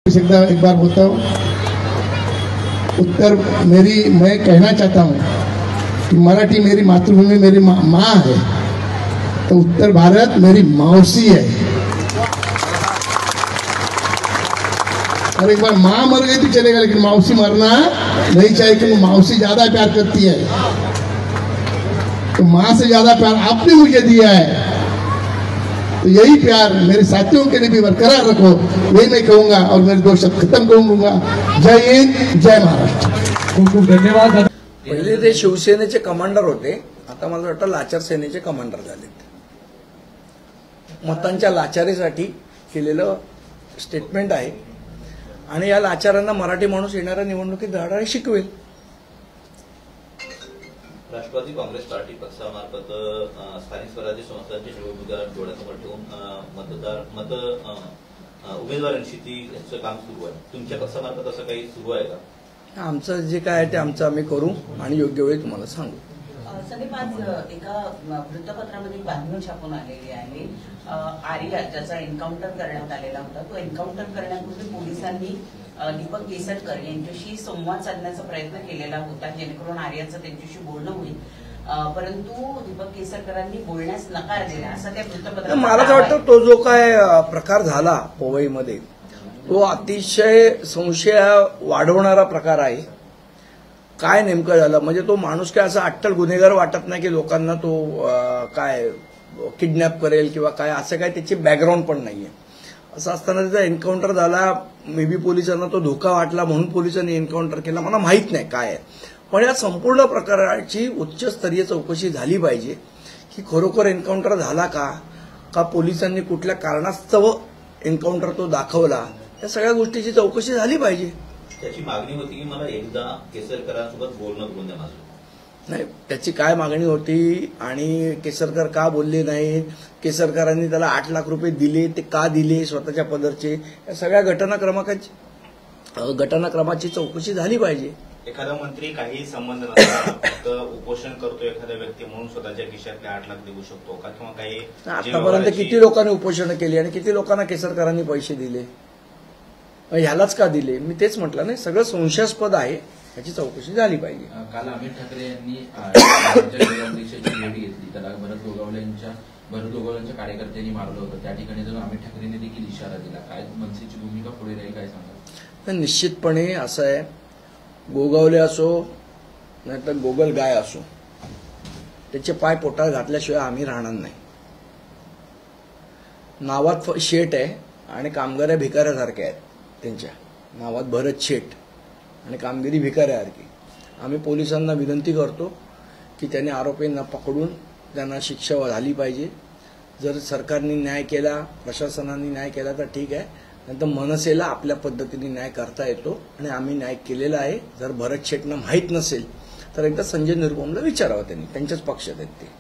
एक बार बोलता हूँ, उत्तर मैं कहना चाहता हूँ कि मराठी मेरी मातृभूमि, मेरी माँ है, तो उत्तर भारत मेरी मौसी है। और एक बार माँ मर गई तो चलेगा, लेकिन मौसी मरना नहीं चाहिए, क्योंकि मौसी ज्यादा प्यार करती है। तो माँ से ज्यादा प्यार आपने मुझे दिया है, तो यही प्यार मेरे साथियों के लिए भी बरकरार रखो, यही मैं कहूंगा और मेरे दो शब्द खत्म करूंगा। जय हिंद, जय महाराष्ट्र। खूप खूप धन्यवाद। पहिले ते शिवसेनेचे कमांडर होते, आता मला वाटतं लाचार सेनेचे कमांडर झालेत। मतांच्या लाचारीसाठी केलेलं स्टेटमेंट आहे आणि या लाचारांना मराठी माणूस येणाऱ्या निवडणुकीत धडाडे शिकवेल। राष्ट्रवादी काँग्रेस पार्टी पक्षामार्फत स्थानिक स्वराज्य संस्थांच्या निवडणुका डोळ्यासमोर ठेवून उमेदवारांशी तीचं काम सुरू आहे। तुमच्या पक्षामार्फत असं काही सुरू आहे का? आमचं जे काय आहे ते आमचं आम्ही करू आणि योग्य वेळी तुम्हाला सांगू। संदीप, आज एका वृत्तपत्रामध्ये बातमी छापून आलेली आहे, आर्या ज्याचा एन्काउंटर करण्यात आलेला होता, तो एन्काउंटर करण्यापूर्वी पोलिसांनी दीपक केसरकर यांच्याशी संवाद साधण्याचा प्रयत्न केलेला होता, जेणेकरून आर्याचं त्यांच्याशी बोलणं होईल, परंतु दीपक केसरकरांनी बोलण्यास नकार दिला, असं त्या वृत्तपत्रात। मला तर वाटतं तो जो काय प्रकार झाला पवईमध्ये तो अतिशय संशय वाढवणारा प्रकार आहे। काय नेमकं झालं म्हणजे तो माणूस काय असा अट्टल गुन्हेगार वाटत नाही की लोकांना तो काय किडनॅप करेल किंवा काय, असं काय त्याची बॅकग्राऊंड पण नाहीये। असं असताना त्याचा एन्काउंटर झाला, मे बी पोलिसांना तो धोका वाटला म्हणून पोलिसांनी एन्काउंटर केला, मला माहित नाही काय आहे। पण या संपूर्ण प्रकाराची उच्चस्तरीय चौकशी झाली पाहिजे की खरोखर एन्काउंटर झाला का पोलिसांनी कुठल्या कारणास्तव एन्काउंटर तो दाखवला, या सगळ्या गोष्टीची चौकशी झाली पाहिजे। त्याची मागणी होती की मला एकदा केसरकरांसोबत बोलणं करून द्या माझं। नाही, त्याची काय मागणी होती आणि केसरकर का बोलले नाही, केसरकरांनी त्याला 8 लाख रुपये दिले, ते का दिले स्वतःच्या पदरचे, या सगळ्या घटनाक्रमाची चौकशी झाली पाहिजे। एखादा मंत्री काही संबंध नसताना फक्त उपोषण करतो एखादा व्यक्ती म्हणून स्वतःच्या खिशातले 8 लाख देऊ शकतो का? किंवा काही आतापर्यंत किती लोकांनी उपोषण केली आणि किती लोकांना केसरकरांनी पैसे दिले, ह्यालाच का दिले? मी तेच म्हटलं नाही, सगळं संशयास्पद आहे, याची चौकशी झाली पाहिजे। काल अमित ठाकरे यांनी जिल्हाध्यक्षाची भेट घेतली, त्याला भरत गोगावलेंच्या कार्यकर्त्यांनी मारलं होतं, त्या ठिकाणी जर अमित ठाकरेंनी देखील इशारा दिला, काय मनसेची भूमिका पुढे राहील काय सांगा? निश्चितपणे असं आहे, गोगावले असो नाहीतर गोगल गाय असो, त्याचे पाय पोटात घातल्याशिवाय आम्ही राहणार नाही। नावात शेट आहे आणि कामगार भिकाऱ्यासारखे आहेत, त्यांच्या नावात भरत शेट आणि कामगिरी भिकाऱ्यासारखी। आम्ही पोलिसांना विनंती करतो की त्यांनी आरोपींना पकडून त्यांना शिक्षा झाली पाहिजे। जर सरकारने न्याय केला, प्रशासनाने न्याय केला तर ठीक आहे, नंतर मनसेला आपल्या पद्धतीने न्याय करता येतो आणि आम्ही न्याय केलेला आहे। जर भरत शेटना माहीत नसेल तर एकदा संजय निरुपमला विचारावं, त्यांनी त्यांच्याच पक्षात आहेत ते।